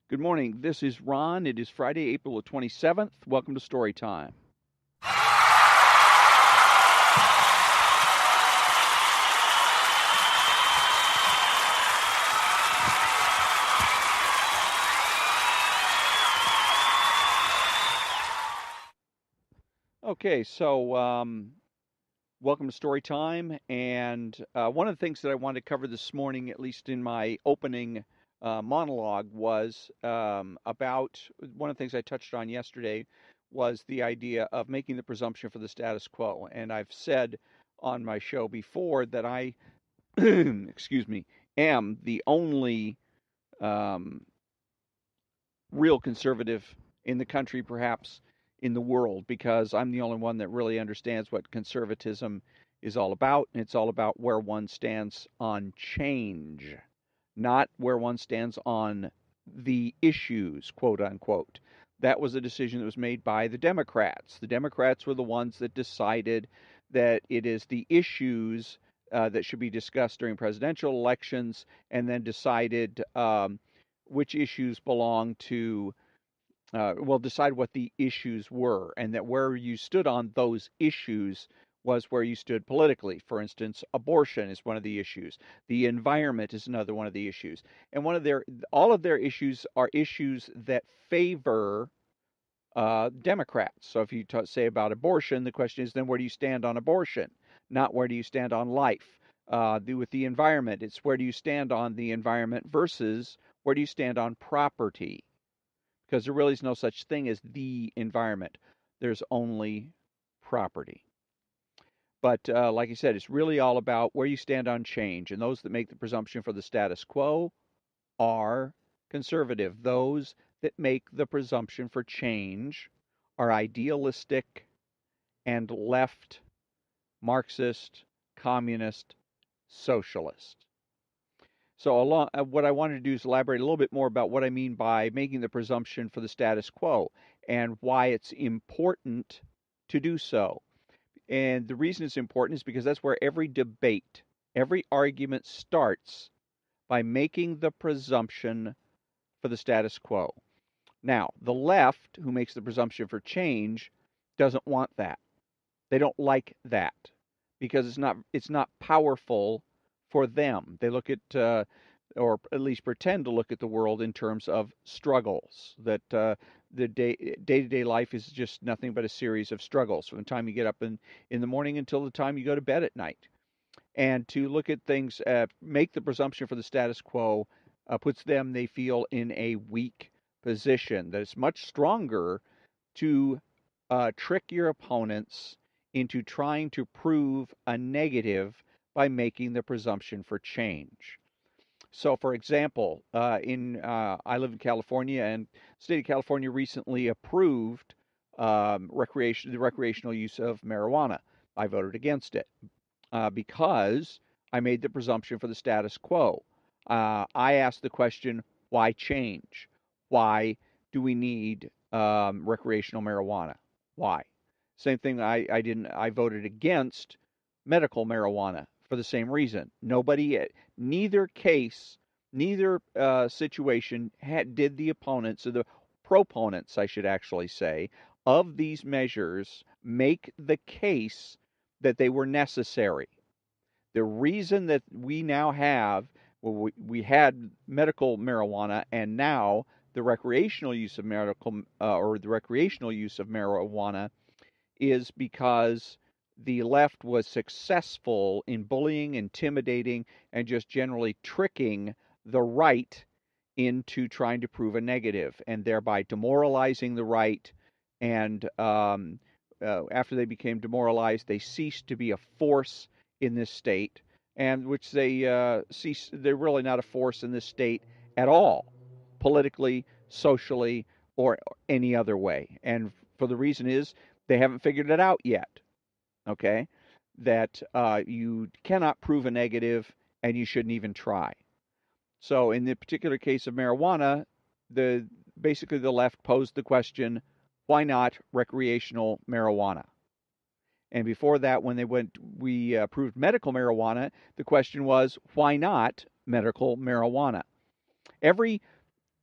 Good morning. This is Ron. It is Friday, April the 27th. Welcome to Story Time. Okay, so welcome to Story Time. And one of the things that I wanted to cover this morning, at least in my opening monologue, was about one of the things I touched on yesterday was the idea of making the presumption for the status quo. And I've said on my show before that I, excuse me, am the only um, real conservative in the country, perhaps in the world, because I'm the only one that really understands what conservatism is all about. And it's all about where one stands on change, not where one stands on the issues, quote unquote. That was a decision that was made by the Democrats. The Democrats were the ones that decided that it is the issues that should be discussed during presidential elections, and then decided which issues belong to, decide what the issues were, and that where you stood on those issues was where you stood politically. For instance, abortion is one of the issues. The environment is another one of the issues. And all of their issues are issues that favor Democrats. So if you say about abortion, the question is then where do you stand on abortion, not where do you stand on life. With the environment, it's where do you stand on the environment versus where do you stand on property, because there really is no such thing as the environment. There's only property. But like I said, it's really all about where you stand on change. And those that make the presumption for the status quo are conservative. Those that make the presumption for change are idealistic and left, Marxist, communist, socialist. So what I wanted to do is elaborate a little bit more about what I mean by making the presumption for the status quo and why it's important to do so. And the reason it's important is because that's where every debate, every argument starts, by making the presumption for the status quo. Now, the left, who makes the presumption for change, doesn't want that. They don't like that because it's not powerful for them. They look at or at least pretend to look at the world in terms of struggles, that the day-to-day life is just nothing but a series of struggles from the time you get up in the morning until the time you go to bed at night. And to look at things, make the presumption for the status quo, puts them, they feel, in a weak position, that it's much stronger to trick your opponents into trying to prove a negative by making the presumption for change. So, for example, I live in California, and the state of California recently approved the recreational use of marijuana. I voted against it because I made the presumption for the status quo. I asked the question, why change? Why do we need recreational marijuana? Why? Same thing. I voted against medical marijuana for the same reason. Neither case, neither situation did the opponents, or the proponents, I should actually say, of these measures make the case that they were necessary. The reason that we now have, well, we had medical marijuana, and now the recreational use of the recreational use of marijuana, is because the left was successful in bullying, intimidating, and just generally tricking the right into trying to prove a negative, and thereby demoralizing the right. And after they became demoralized, they ceased to be a force in this state, and which they cease. They're really not a force in this state at all, politically, socially, or any other way. And for the reason is they haven't figured it out yet. Okay, that you cannot prove a negative, and you shouldn't even try. So in the particular case of marijuana, basically the left posed the question, why not recreational marijuana? And before that, when we approved medical marijuana, the question was, why not medical marijuana? Every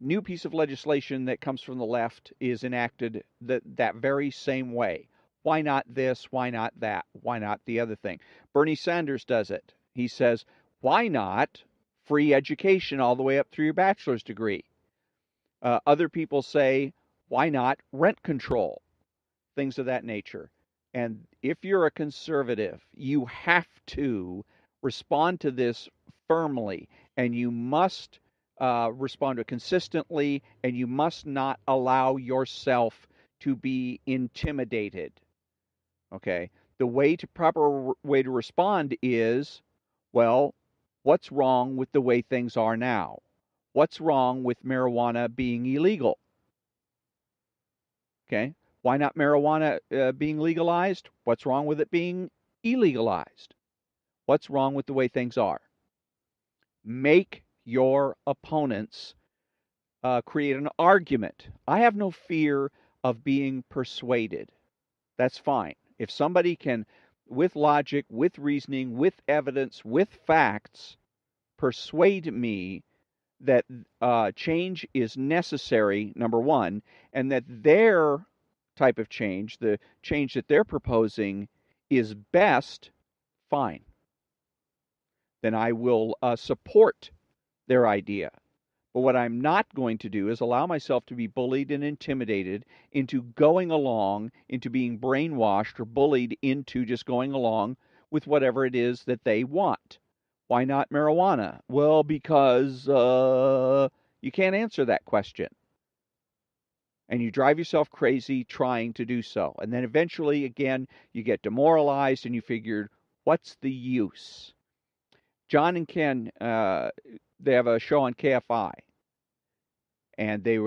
new piece of legislation that comes from the left is enacted that very same way. Why not this? Why not that? Why not the other thing? Bernie Sanders does it. He says, why not free education all the way up through your bachelor's degree? Other people say, why not rent control? Things of that nature. And if you're a conservative, you have to respond to this firmly, and you must respond to it consistently, and you must not allow yourself to be intimidated. Okay? The proper way to respond is, well, what's wrong with the way things are now? What's wrong with marijuana being illegal? Okay? Why not marijuana being legalized? What's wrong with it being illegalized? What's wrong with the way things are? Make your opponents create an argument. I have no fear of being persuaded. That's fine. If somebody can, with logic, with reasoning, with evidence, with facts, persuade me that change is necessary, number one, and that their type of change, the change that they're proposing, is best, fine. Then I will support their idea. But what I'm not going to do is allow myself to be bullied and intimidated into going along, into being brainwashed or bullied into just going along with whatever it is that they want. Why not marijuana? Well, because you can't answer that question. And you drive yourself crazy trying to do so. And then eventually, again, you get demoralized and you figured, what's the use? John and Ken, they have a show on KFI. And they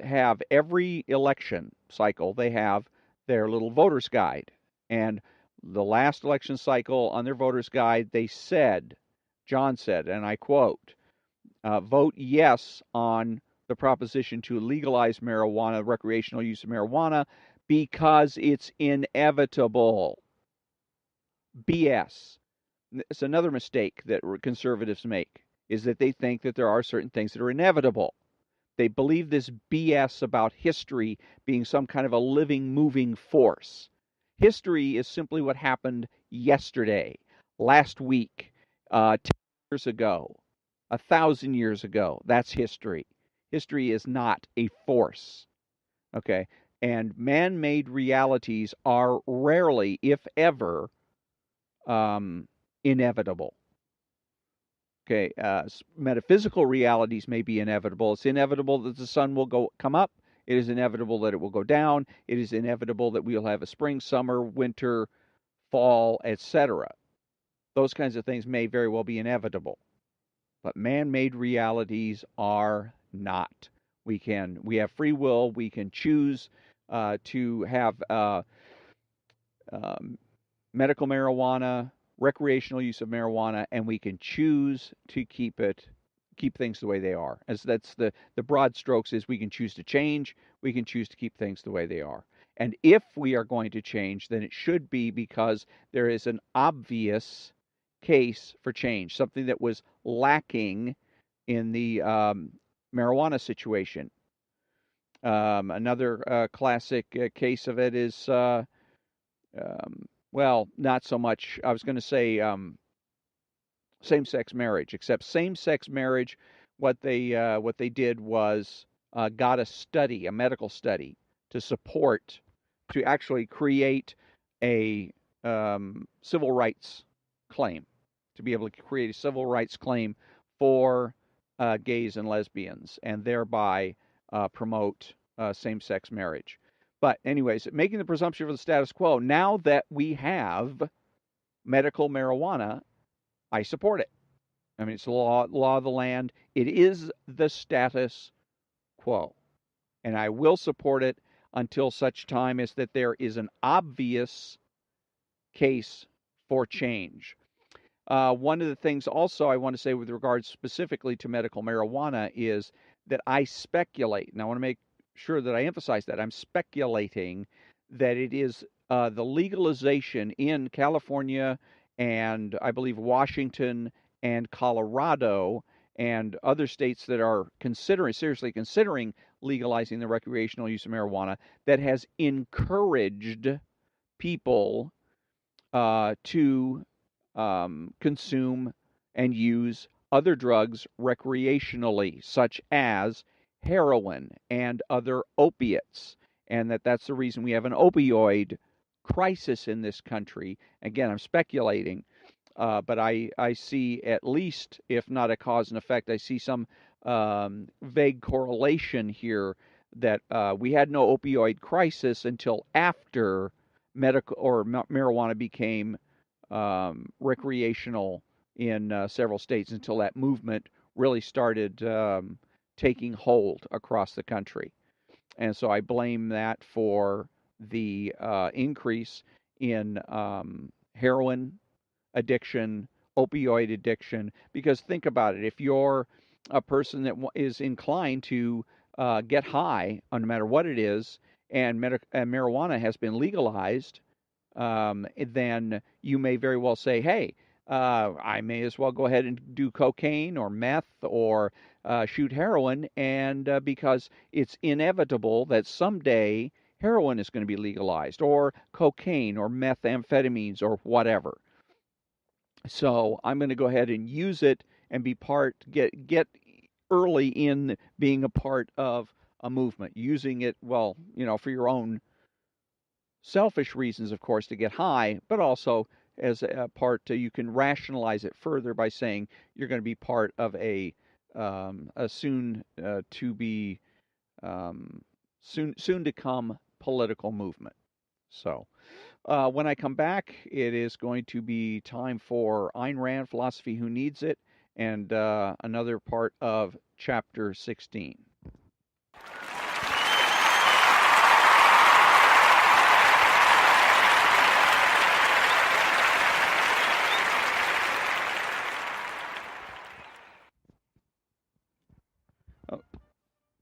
have every election cycle, they have their little voter's guide. And the last election cycle on their voter's guide, they said, John said, and I quote, vote yes on the proposition to legalize marijuana, recreational use of marijuana, because it's inevitable. BS. It's another mistake that conservatives make, is that they think that there are certain things that are inevitable. They believe this BS about history being some kind of a living, moving force. History is simply what happened yesterday, last week, 10 years ago, 1,000 years ago. That's history. History is not a force. Okay? And man-made realities are rarely, if ever, inevitable. Okay, metaphysical realities may be inevitable. It's inevitable that the sun will come up. It is inevitable that it will go down. It is inevitable that we'll have a spring, summer, winter, fall, etc. Those kinds of things may very well be inevitable. But man-made realities are not. We have free will. We can choose to have medical marijuana, recreational use of marijuana, and we can choose to keep things the way they are. As that's the broad strokes is we can choose to change, we can choose to keep things the way they are. And if we are going to change, then it should be because there is an obvious case for change, something that was lacking in the marijuana situation. Another classic case of it is well, not so much. I was going to say same-sex marriage, except same-sex marriage, what they did was got a medical study, to actually create a civil rights claim, to be able to create a civil rights claim for gays and lesbians, and thereby promote same-sex marriage. But anyways, making the presumption for the status quo, now that we have medical marijuana, I support it. I mean, it's the law of the land. It is the status quo. And I will support it until such time as that there is an obvious case for change. One of the things also I want to say with regards specifically to medical marijuana is that I speculate, and I want to make sure that I emphasize that I'm speculating that it is the legalization in California and I believe Washington and Colorado and other states that are seriously considering legalizing the recreational use of marijuana, that has encouraged people to consume and use other drugs recreationally, such as heroin and other opiates, and that's the reason we have an opioid crisis in this country. Again, I'm speculating, but I see, at least, if not a cause and effect, I see some vague correlation here that we had no opioid crisis until after medical or marijuana became recreational in several states, until that movement really started taking hold across the country. And so I blame that for the increase in heroin addiction, opioid addiction. Because think about it, if you're a person that is inclined to get high, no matter what it is, and marijuana has been legalized, then you may very well say, hey, I may as well go ahead and do cocaine or meth or shoot heroin, and because it's inevitable that someday heroin is going to be legalized, or cocaine or methamphetamines or whatever. So I'm going to go ahead and use it and get early in being a part of a movement, using it, well, for your own selfish reasons, of course, to get high, but also as a part you can rationalize it further by saying you're going to be part of a soon to be soon to come political movement. So when I come back, it is going to be time for Ayn Rand, Philosophy Who Needs It, and another part of Chapter 16.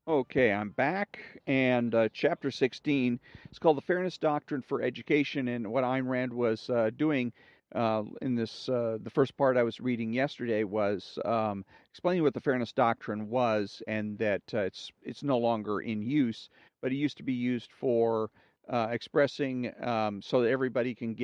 Okay, I'm back, and Chapter 16 is called The Fairness Doctrine for Education, and what Ayn Rand was doing in this, the first part I was reading yesterday, was explaining what the Fairness Doctrine was, and that it's no longer in use, but it used to be used for expressing, so that everybody can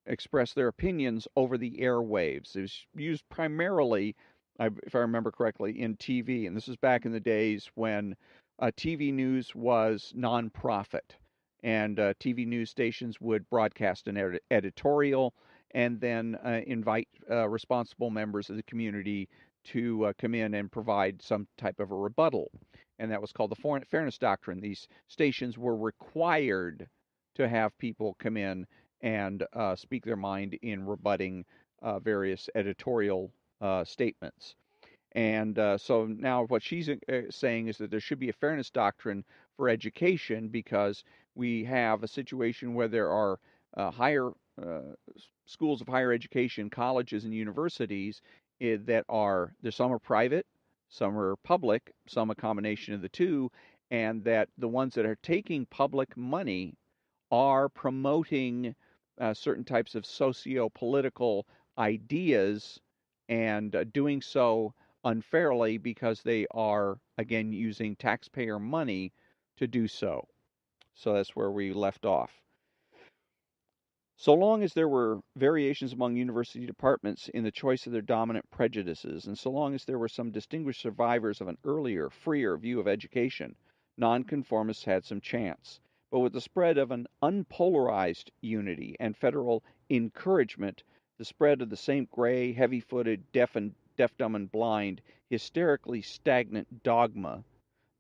express their opinions over the airwaves. It was used primarily, if I remember correctly, in TV. And this is back in the days when TV news was nonprofit. And TV news stations would broadcast an editorial and then invite responsible members of the community to come in and provide some type of a rebuttal. And that was called the Fairness Doctrine. These stations were required to have people come in and speak their mind in rebutting various editorial statements. And so now what she's saying is that there should be a fairness doctrine for education, because we have a situation where there are higher schools of higher education, colleges and universities some are private, some are public, some a combination of the two, and that the ones that are taking public money are promoting certain types of socio-political ideas, and doing so unfairly, because they are, again, using taxpayer money to do so. So that's where we left off. So long as there were variations among university departments in the choice of their dominant prejudices, and so long as there were some distinguished survivors of an earlier, freer view of education, nonconformists had some chance. But with the spread of an unpolarized unity and federal encouragement, the spread of the same gray, heavy-footed, deaf, dumb, and blind, hysterically stagnant dogma,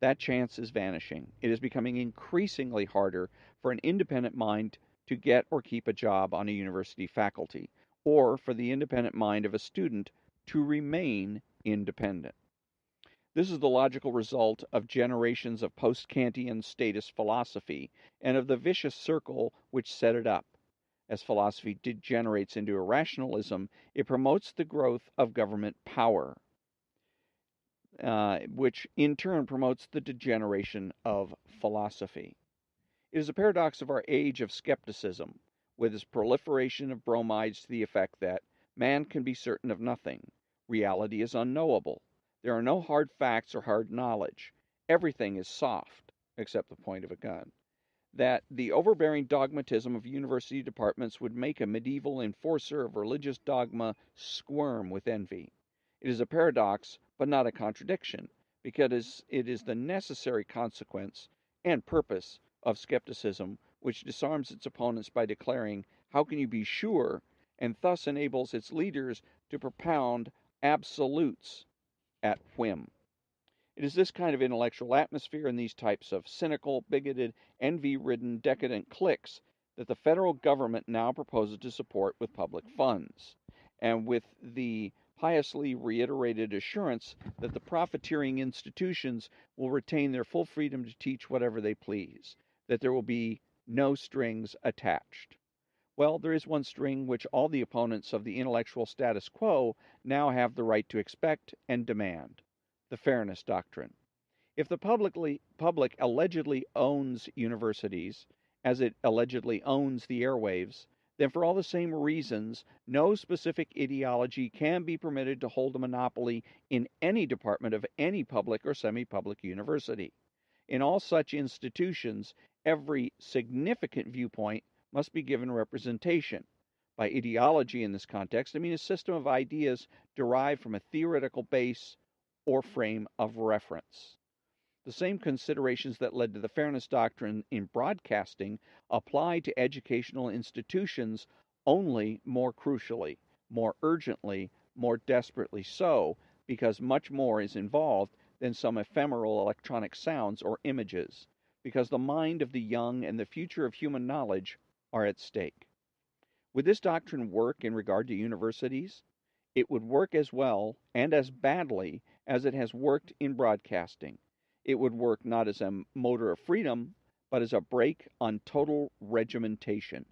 that chance is vanishing. It is becoming increasingly harder for an independent mind to get or keep a job on a university faculty, or for the independent mind of a student to remain independent. This is the logical result of generations of post-Kantian status philosophy, and of the vicious circle which set it up. As philosophy degenerates into irrationalism, it promotes the growth of government power, which in turn promotes the degeneration of philosophy. It is a paradox of our age of skepticism, with its proliferation of bromides to the effect that man can be certain of nothing, Reality is unknowable. There are no hard facts or hard knowledge. Everything is soft, except the point of a gun. That the overbearing dogmatism of university departments would make a medieval enforcer of religious dogma squirm with envy. It is a paradox, but not a contradiction, because it is the necessary consequence and purpose of skepticism, which disarms its opponents by declaring, "How can you be sure?" and thus enables its leaders to propound absolutes at whim. It is this kind of intellectual atmosphere and these types of cynical, bigoted, envy-ridden, decadent cliques that the federal government now proposes to support with public funds, and with the piously reiterated assurance that the profiteering institutions will retain their full freedom to teach whatever they please, that there will be no strings attached. Well, there is one string which all the opponents of the intellectual status quo now have the right to expect and demand: the fairness doctrine. If the public allegedly owns universities, as it allegedly owns the airwaves, then for all the same reasons, no specific ideology can be permitted to hold a monopoly in any department of any public or semi-public university. In all such institutions, every significant viewpoint must be given representation. By ideology in this context, I mean a system of ideas derived from a theoretical base or frame of reference. The same considerations that led to the fairness doctrine in broadcasting apply to educational institutions, only more crucially, more urgently, more desperately so, because much more is involved than some ephemeral electronic sounds or images, because the mind of the young and the future of human knowledge are at stake. Would this doctrine work in regard to universities? It would work as well and as badly as it has worked in broadcasting. It would work not as a motor of freedom, but as a brake on total regimentation.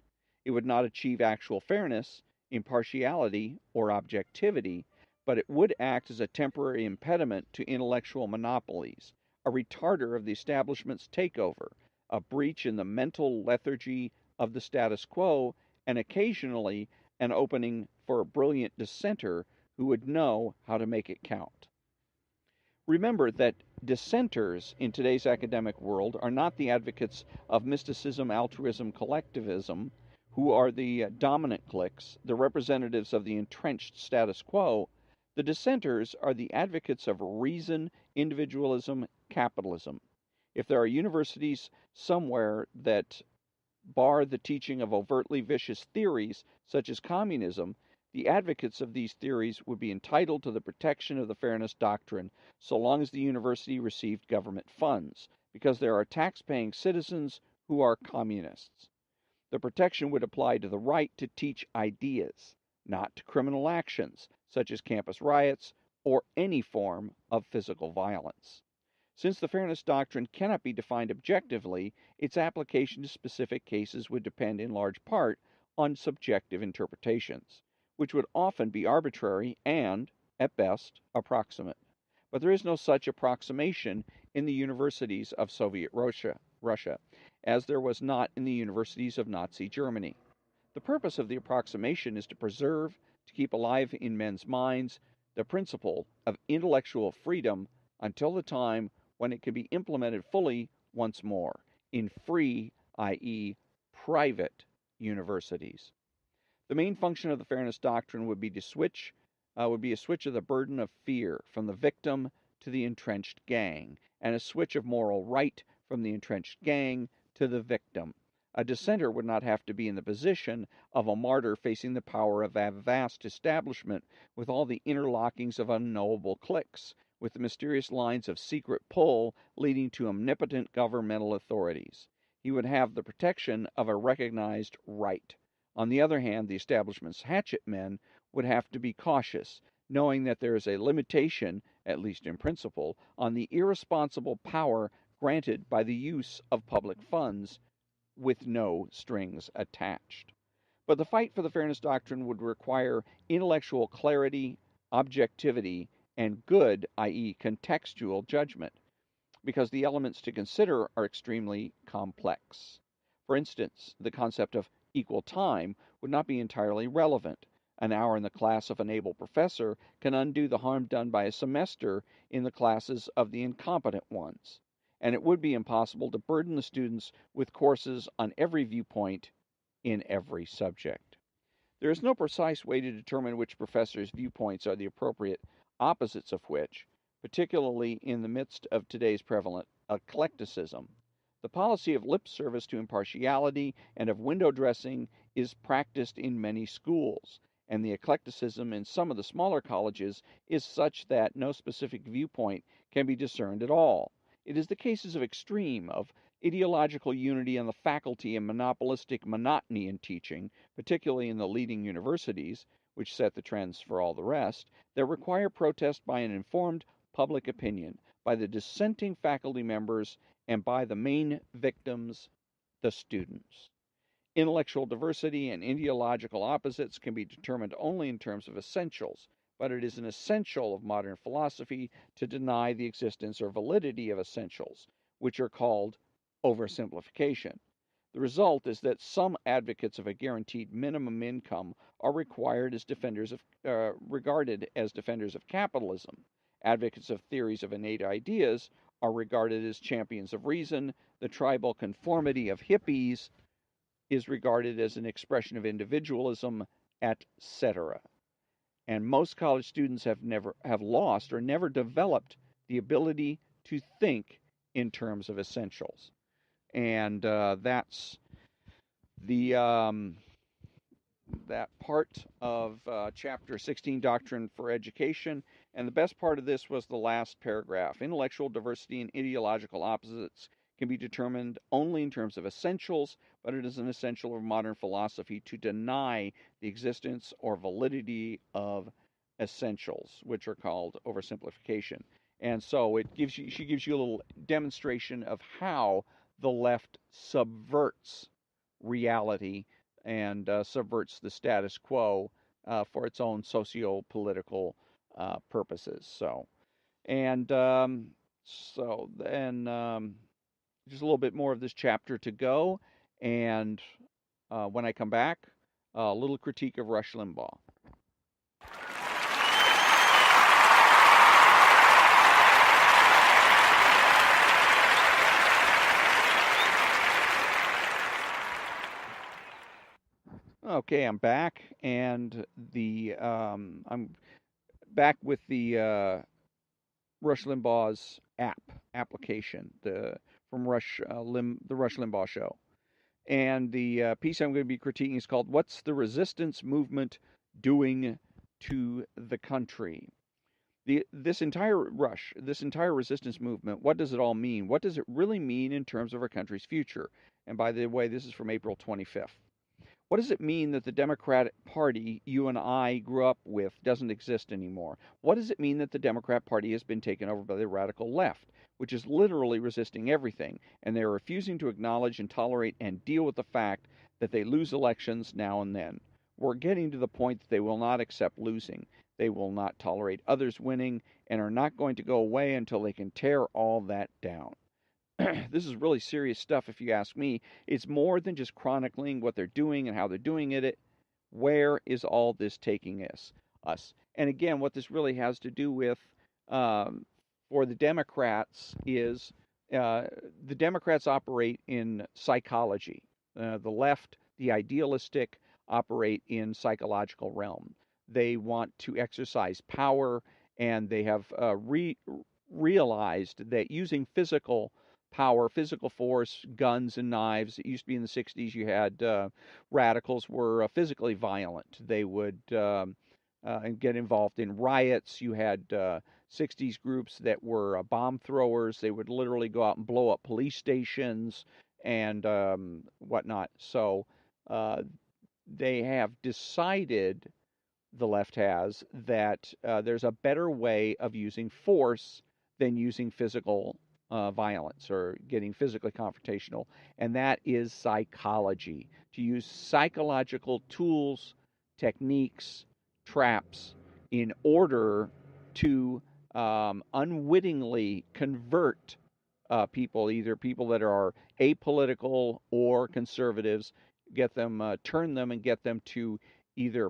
It would not achieve actual fairness, impartiality, or objectivity, but it would act as a temporary impediment to intellectual monopolies, a retarder of the establishment's takeover, a breach in the mental lethargy of the status quo, and occasionally an opening for a brilliant dissenter who would know how to make it count. Remember that dissenters in today's academic world are not the advocates of mysticism, altruism, collectivism, who are the dominant cliques, the representatives of the entrenched status quo. The dissenters are the advocates of reason, individualism, capitalism. If there are universities somewhere that bar the teaching of overtly vicious theories, such as communism, the advocates of these theories would be entitled to the protection of the fairness doctrine so long as the university received government funds, because there are tax-paying citizens who are communists. The protection would apply to the right to teach ideas, not to criminal actions, such as campus riots or any form of physical violence. Since the fairness doctrine cannot be defined objectively, its application to specific cases would depend in large part on subjective interpretations, which would often be arbitrary and, at best, approximate. But there is no such approximation in the universities of Soviet Russia, as there was not in the universities of Nazi Germany. The purpose of the approximation is to preserve, to keep alive in men's minds, the principle of intellectual freedom until the time when it can be implemented fully once more in free, i.e., private universities. The main function of the fairness doctrine would be a switch of the burden of fear from the victim to the entrenched gang, and a switch of moral right from the entrenched gang to the victim. A dissenter would not have to be in the position of a martyr facing the power of a vast establishment with all the interlockings of unknowable cliques, with the mysterious lines of secret pull leading to omnipotent governmental authorities. He would have the protection of a recognized right. On the other hand, the establishment's hatchet men would have to be cautious, knowing that there is a limitation, at least in principle, on the irresponsible power granted by the use of public funds with no strings attached. But the fight for the fairness doctrine would require intellectual clarity, objectivity, and good, i.e., contextual judgment, because the elements to consider are extremely complex. For instance, the concept of equal time would not be entirely relevant, An hour in the class of an able professor can undo the harm done by a semester in the classes of the incompetent ones, and it would be impossible to burden the students with courses on every viewpoint in every subject. There is no precise way to determine which professor's viewpoints are the appropriate opposites of which, particularly in the midst of today's prevalent eclecticism. The policy of lip service to impartiality and of window dressing is practiced in many schools, and the eclecticism in some of the smaller colleges is such that no specific viewpoint can be discerned at all. It is the cases of extreme, of ideological unity on the faculty and monopolistic monotony in teaching, particularly in the leading universities, which set the trends for all the rest, that require protest by an informed public opinion, by the dissenting faculty members, and by the main victims, the students. Intellectual diversity and ideological opposites can be determined only in terms of essentials, but it is an essential of modern philosophy to deny the existence or validity of essentials, which are called oversimplification. The result is that some advocates of a guaranteed minimum income are regarded as defenders of capitalism. Advocates of theories of innate ideas are regarded as champions of reason. The tribal conformity of hippies is regarded as an expression of individualism, etc. And most college students have lost or never developed the ability to think in terms of essentials. And that's the that part of chapter 16, Doctrine for Education. And the best part of this was the last paragraph. Intellectual diversity and ideological opposites can be determined only in terms of essentials, but it is an essential of modern philosophy to deny the existence or validity of essentials, which are called oversimplification. And so she gives you a little demonstration of how the left subverts reality and subverts the status quo for its own socio-political purposes. So then just a little bit more of this chapter to go, and when I come back, a little critique of Rush Limbaugh. Okay, I'm back, and I'm back with the Rush Limbaugh's application, from the Rush Limbaugh Show, and the piece I'm going to be critiquing is called "What's the Resistance Movement Doing to the Country?" This entire resistance movement, what does it all mean? What does it really mean in terms of our country's future? And by the way, this is from April 25th. What does it mean that the Democratic Party you and I grew up with doesn't exist anymore? What does it mean that the Democrat Party has been taken over by the radical left, which is literally resisting everything, and they're refusing to acknowledge and tolerate and deal with the fact that they lose elections now and then? We're getting to the point that they will not accept losing. They will not tolerate others winning and are not going to go away until they can tear all that down. This is really serious stuff, if you ask me. It's more than just chronicling what they're doing and how they're doing it. Where is all this taking us? And again, what this really has to do with, for the Democrats, is the Democrats operate in psychology. The left, the idealistic, operate in psychological realm. They want to exercise power, and they have realized that using physical power, physical force, guns and knives. It used to be in the 60s you had radicals were physically violent. They would get involved in riots. You had 60s groups that were bomb throwers. They would literally go out and blow up police stations and whatnot. So they have decided, the left has, that there's a better way of using force than using physical violence or getting physically confrontational, and that is psychology. To use psychological tools, techniques, traps in order to unwittingly convert people, either people that are apolitical or conservatives, turn them and get them to either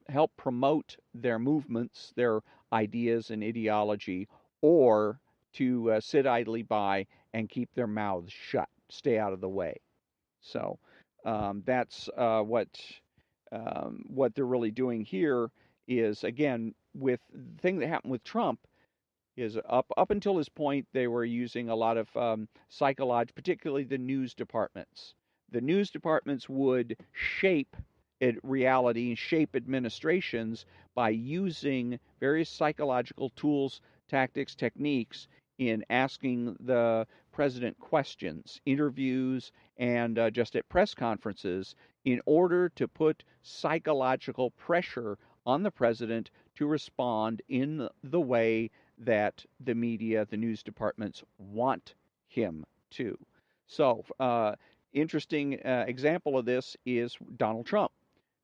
help promote their movements, their ideas and ideology, or to sit idly by and keep their mouths shut, stay out of the way. So that's what they're really doing here is, again, with the thing that happened with Trump is up until this point they were using a lot of psychology, particularly the news departments. The news departments would shape reality and shape administrations by using various psychological tools, tactics, techniques in asking the president questions, interviews, and just at press conferences in order to put psychological pressure on the president to respond in the way that the media, the news departments want him to. So, interesting example of this is Donald Trump.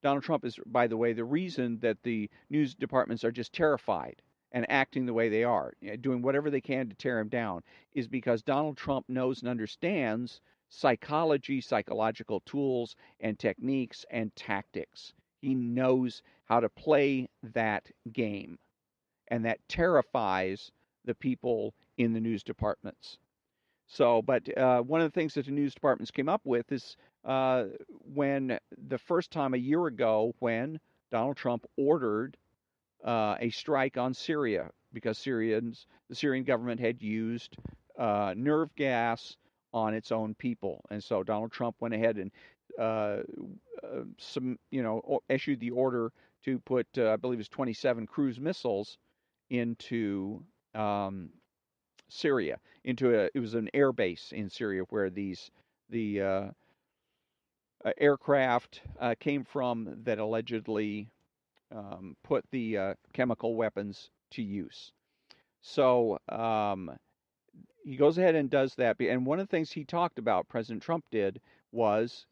Donald Trump is, by the way, the reason that the news departments are just terrified and acting the way they are, doing whatever they can to tear him down, is because Donald Trump knows and understands psychology, psychological tools and techniques and tactics. He knows how to play that game, and that terrifies the people in the news departments. So, but one of the things that the news departments came up with is when the first time a year ago, when Donald Trump ordered a strike on Syria because the Syrian government had used nerve gas on its own people, and so Donald Trump went ahead and issued the order to put, I believe, it was 27 cruise missiles into Syria. It was an air base in Syria where the aircraft came from that allegedly put the chemical weapons to use. So he goes ahead and does that. And one of the things he talked about, President Trump did, was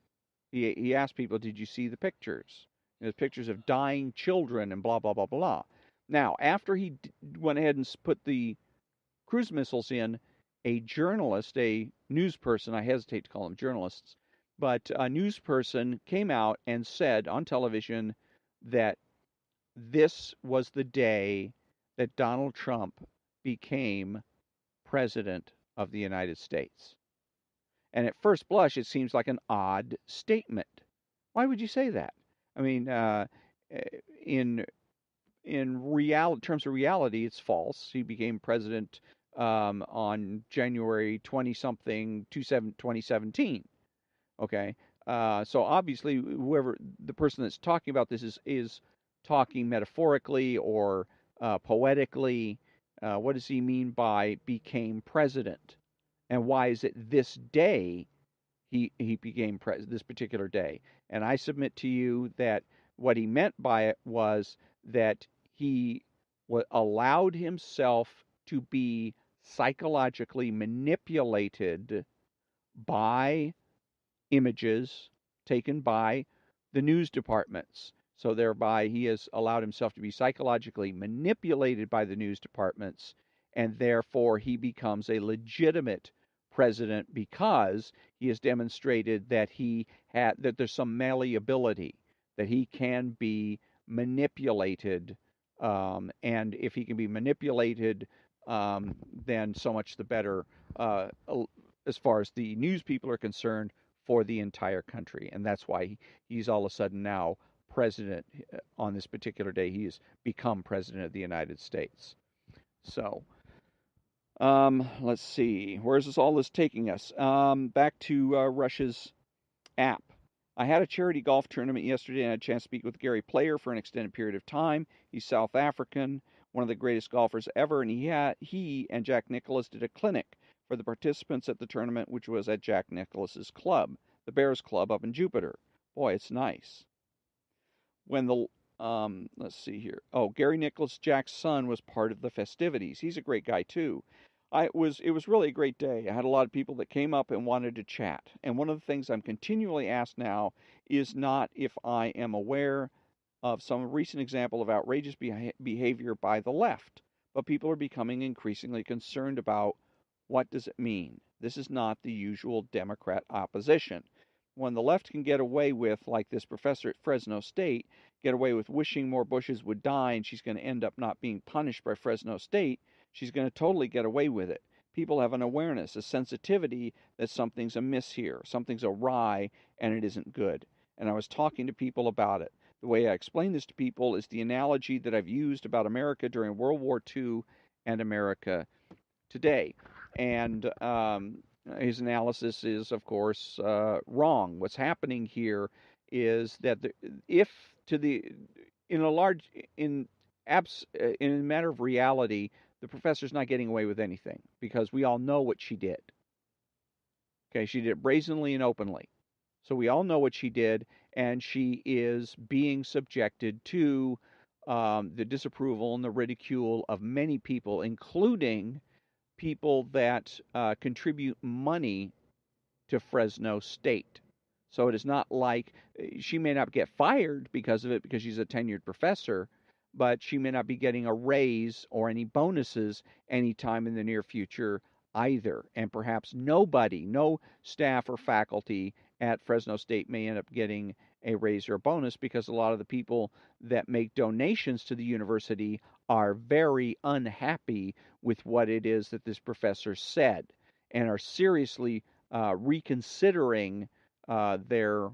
he asked people, "Did you see the pictures? There's pictures of dying children and blah blah blah blah." Now, after he went ahead and put the cruise missiles in, a journalist, a news person, I hesitate to call them journalists, but a news person came out and said on television that this was the day that Donald Trump became president of the United States. And at first blush, it seems like an odd statement. Why would you say that? I mean, in terms of reality, it's false. He became president on January 20 something 2017. Okay, so obviously, whoever the person that's talking about this is talking metaphorically or poetically. What does he mean by became president? And why is it this day he became president, this particular day? And I submit to you that what he meant by it was that he allowed himself to be psychologically manipulated by images taken by the news departments. So thereby he has allowed himself to be psychologically manipulated by the news departments, and therefore he becomes a legitimate president because he has demonstrated that that there's some malleability, that he can be manipulated, and if he can be manipulated, then so much the better as far as the news people are concerned for the entire country. And that's why he's all of a sudden now president on this particular day. He has become president of the United States. So, let's see. Where's all this taking us? Back to Russia's app. I had a charity golf tournament yesterday and I had a chance to speak with Gary Player for an extended period of time. He's South African, one of the greatest golfers ever, and he and Jack Nicklaus did a clinic for the participants at the tournament, which was at Jack Nicklaus's club, the Bears Club up in Jupiter. Boy, it's nice. When the let's see here. Oh, Gary Nicklaus, Jack's son, was part of the festivities. He's a great guy too. It was really a great day. I had a lot of people that came up and wanted to chat. And one of the things I'm continually asked now is not if I am aware of some recent example of outrageous behavior by the left, but people are becoming increasingly concerned about what does it mean. This is not the usual Democrat opposition. when the left can get away with, like this professor at Fresno State, get away with wishing more bushes would die and she's going to end up not being punished by Fresno State, she's going to totally get away with it. People have an awareness, a sensitivity that something's amiss here, something's awry, and it isn't good. And I was talking to people about it. The way I explain this to people is the analogy that I've used about America during World War II and America today. And his analysis is, of course, wrong. What's happening here is that if to the in a large in a matter of reality, the professor's not getting away with anything because we all know what she did. Okay, she did it brazenly and openly. So we all know what she did, and she is being subjected to the disapproval and the ridicule of many people, including people that contribute money to Fresno State. So it is not like she may not get fired because of it because she's a tenured professor, but she may not be getting a raise or any bonuses anytime in the near future either. And perhaps nobody, no staff or faculty at Fresno State may end up getting a raise or a bonus because a lot of the people that make donations to the university are very unhappy with what it is that this professor said and are seriously reconsidering their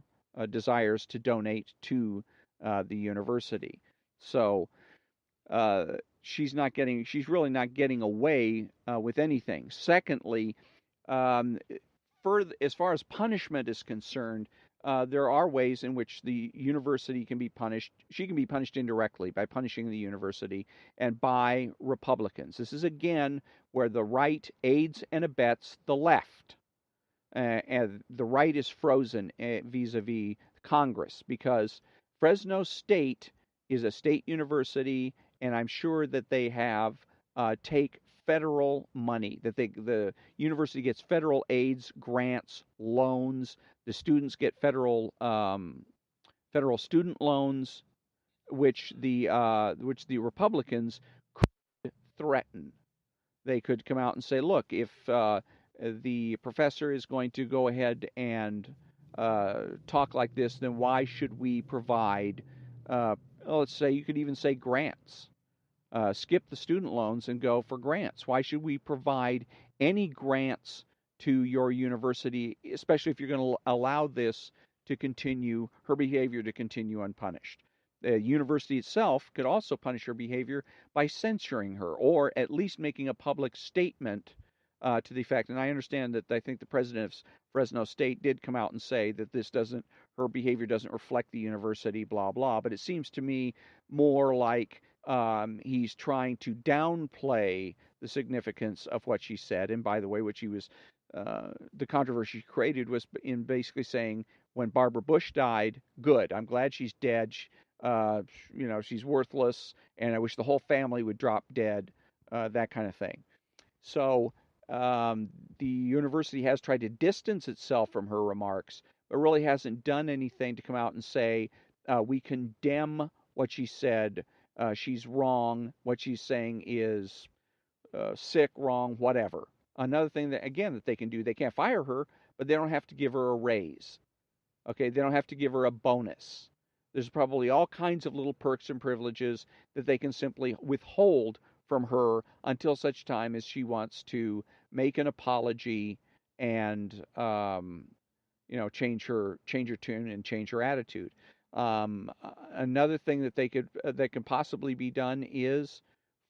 desires to donate to the university. So she's really not getting away with anything. Secondly, um, as far as punishment is concerned, there are ways in which the university can be punished. She can be punished indirectly by punishing the university and by Republicans. This is again where the right aids and abets the left. And the right is frozen vis-a-vis Congress because Fresno State is a state university, and I'm sure that they have take federal money. The university gets federal aids, grants, loans. The students get federal student loans, which the Republicans could threaten. They could come out and say, look, if the professor is going to go ahead and talk like this, then why should we provide, let's say, you could even say grants. Skip the student loans and go for grants. Why should we provide any grants to your university, especially if you're going to allow this to continue, her behavior to continue unpunished? The university itself could also punish her behavior by censuring her or at least making a public statement to the effect. And I understand that I think the president of Fresno State did come out and say that her behavior doesn't reflect the university, blah, blah. But it seems to me more like he's trying to downplay the significance of what she said. And by the way, the controversy created was in basically saying when Barbara Bush died, good, I'm glad she's dead. She's worthless, and I wish the whole family would drop dead, that kind of thing. So the university has tried to distance itself from her remarks, but really hasn't done anything to come out and say, we condemn what she said. She's wrong. What she's saying is sick, wrong, whatever. Another thing that they can do, they can't fire her, but they don't have to give her a raise. Okay, they don't have to give her a bonus. There's probably all kinds of little perks and privileges that they can simply withhold from her until such time as she wants to make an apology and change her tune and change her attitude. Another thing that can possibly be done is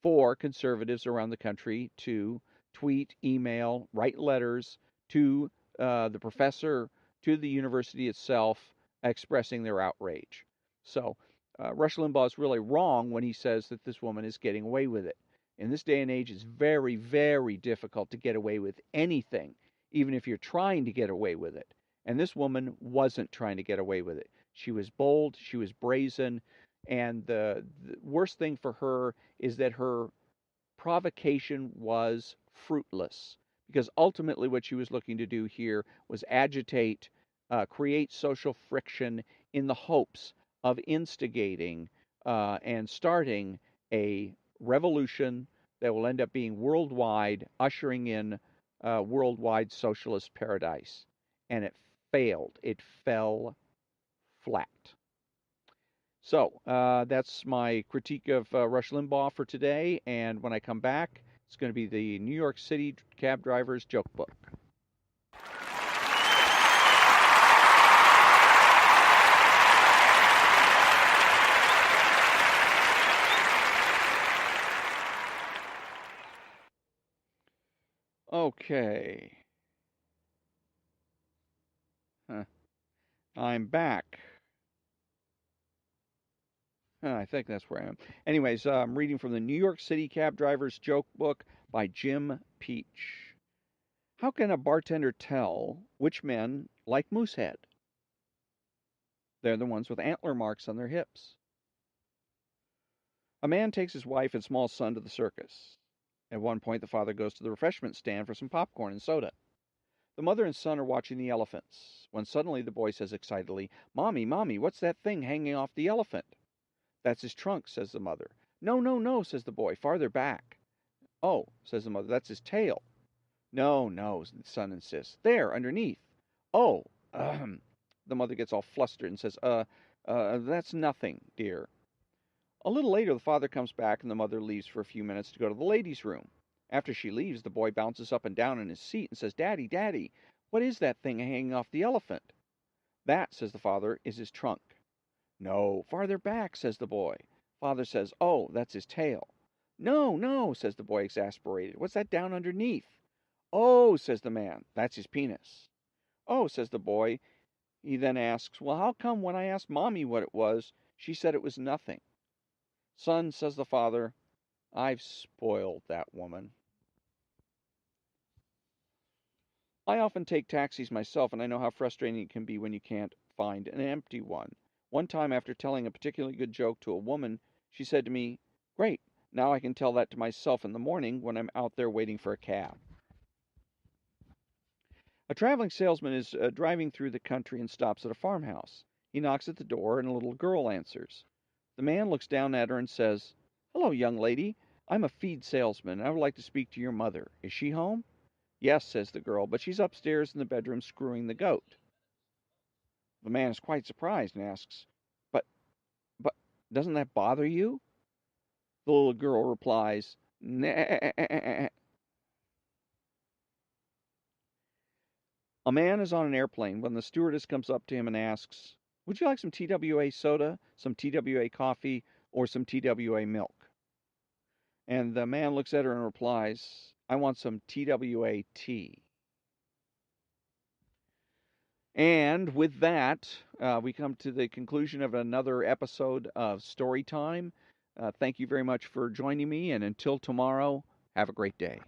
for conservatives around the country to tweet, email, write letters to the professor, to the university itself, expressing their outrage. So Rush Limbaugh is really wrong when he says that this woman is getting away with it. In this day and age, it's very, very difficult to get away with anything, even if you're trying to get away with it. And this woman wasn't trying to get away with it. She was bold, she was brazen, and the worst thing for her is that her provocation was fruitless because ultimately what she was looking to do here was agitate, create social friction in the hopes of instigating and starting a revolution that will end up being worldwide, ushering in worldwide socialist paradise. And it failed. It fell flat. So that's my critique of Rush Limbaugh for today. And when I come back, it's going to be the New York City cab driver's joke book. Okay. I'm back. I think that's where I am. Anyways, I'm reading from the New York City Cab Driver's Joke Book by Jim Peach. How can a bartender tell which men like Moosehead? They're the ones with antler marks on their hips. A man takes his wife and small son to the circus. At one point, the father goes to the refreshment stand for some popcorn and soda. The mother and son are watching the elephants, when suddenly the boy says excitedly, "Mommy, Mommy, what's that thing hanging off the elephant?" "That's his trunk," says the mother. "No, no, no," says the boy, "farther back." "Oh," says the mother, "that's his tail." "No, no," the son insists. "There, underneath." "Oh, the mother gets all flustered and says, that's nothing, dear." A little later, the father comes back and the mother leaves for a few minutes to go to the ladies' room. After she leaves, the boy bounces up and down in his seat and says, "Daddy, Daddy, what is that thing hanging off the elephant?" "That," says the father, "is his trunk." "No, farther back," says the boy. Father says, "Oh, that's his tail." "No, no," says the boy, exasperated. "What's that down underneath?" "Oh," says the man, "that's his penis." "Oh," says the boy. He then asks, "Well, how come when I asked Mommy what it was, she said it was nothing?" "Son," says the father, "I've spoiled that woman." I often take taxis myself, and I know how frustrating it can be when you can't find an empty one. One time, after telling a particularly good joke to a woman, she said to me, "Great, now I can tell that to myself in the morning when I'm out there waiting for a cab." A traveling salesman is driving through the country and stops at a farmhouse. He knocks at the door, and a little girl answers. The man looks down at her and says, "Hello, young lady. I'm a feed salesman, and I would like to speak to your mother. Is she home?" "Yes," says the girl, "but she's upstairs in the bedroom screwing the goat." The man is quite surprised and asks, "But, but, doesn't that bother you?" The little girl replies, "Nah." A man is on an airplane when the stewardess comes up to him and asks, "Would you like some TWA soda, some TWA coffee, or some TWA milk?" And the man looks at her and replies, "I want some TWA tea." And with that, we come to the conclusion of another episode of Story Time. Thank you very much for joining me, and until tomorrow, have a great day.